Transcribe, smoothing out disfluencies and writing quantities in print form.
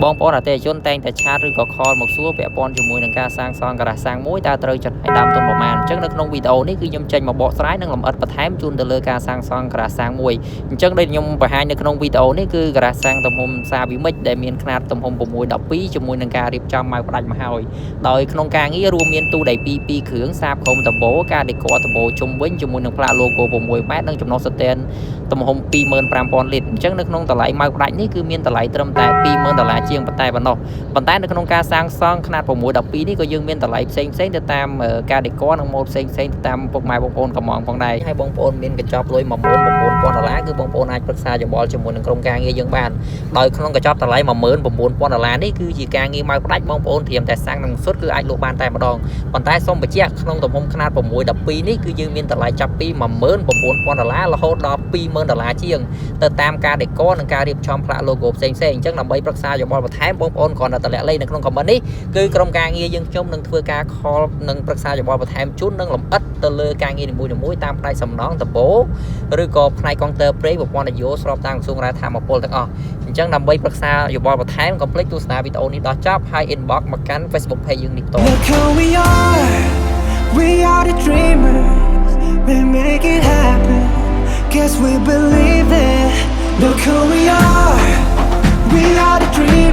បងប្អូនអតិថិជនតែងតែឆាតឬក៏ខលមកសួរពាក់ព័ន្ធជាមួយនឹងការសាងសង់ការ៉ាសសាំងមួយតើត្រូវចំណាយដើមទុនប្រមាណអញ្ចឹងនៅក្នុងវីដេអូនេះគឺខ្ញុំចេញមកបកស្រាយនិងលម្អិតបន្ថែមជូនទៅលើការសាងសង់ការ៉ាសសាំងមួយអញ្ចឹងដូចខ្ញុំបង្ហាញនៅក្នុងវីដេអូនេះគឺការ៉ាសសាំងទំហំសាវីមិចដែលមានខ្នាតទំហំ612ជាមួយនឹងការរៀបចំម៉ៅផ្ដាច់មកហើយដោយក្នុងការងាររួមមានទូដៃ2គ្រឿងសាបក្រុមដបូការដេក័រដបូជុំវិញជាមួយនឹងផ្លាក logo 6ម៉ែត្រនិងចំណុះស្ទែនទំហំ25,000 លីត្រអញ្ចឹងនៅក្នុងតម្លៃម៉ៅផ្ដាច់នេះគឺមានតម្លៃត្រឹមតែ$20,000ជាងប៉ុន្តែនៅក្នុងការសាងសង់ខ្នាត612នេះក៏យើងមានតម្លៃផ្សេងទៅតាមការដេក័រនិងម៉ូដផ្សេងទៅតាមពុកម៉ែបងប្អូនកំងផងដែរហើយបងប្អូនមានកញ្ចប់លុយ$19,000គឺបងប្អូនអាចប្រឹក្សាយោបល់ជាមួយនឹងក្រុមការងារយើងបានដោយក្នុងកញ្ចប់តម្លៃ$19,000នេះគឺជាការងារម៉ៅផ្ដាច់បងប្អូនត្រៀមតែសាំងនឹងសុទ្ធគឺអាចលក់បានតែម្ដងប៉ុន្តែសូមបញ្ជាក់ក្នុងទំហំខ្នាត612នេះគឺយើងមានតម្លៃចាប់ពី$19,000រហូតដល់$20,000ជាងទៅតាមការដេក័រនិងការរៀបចំផ្លាក logo ផ្សេងអញ្ចឹងដើម្បីប្រឹក្សាយោបល់បន្ថែមបងប្អូនគ្រាន់តែលាក់លេខនៅក្នុង comment នេះគឺក្រុមការងារយើងខ្ញុំនឹងធ្វើការ call និងប្រឹក្សាយោបល់បន្ថែមជូននិងលម្អិតទៅលើការងារនីមួយៗតាមផ្នែកសំណង់ដបូឬក៏ផ្នែកកុងទ័រប្រេងប្រព័ន្ធនយោស្របតាមក្រសួងរាជធម្មពលទាំងអស់អញ្ចឹងដើម្បីប្រឹក្សាយោបល់បន្ថែមកុំភ្លេចទស្សនាវីដេអូនេះដល់ចប់ហើយ inbox មកកាន់ Facebook page យើងនេះត We are the dreamers, we make it happen. Guess we believe it. Look who we are the dreamers.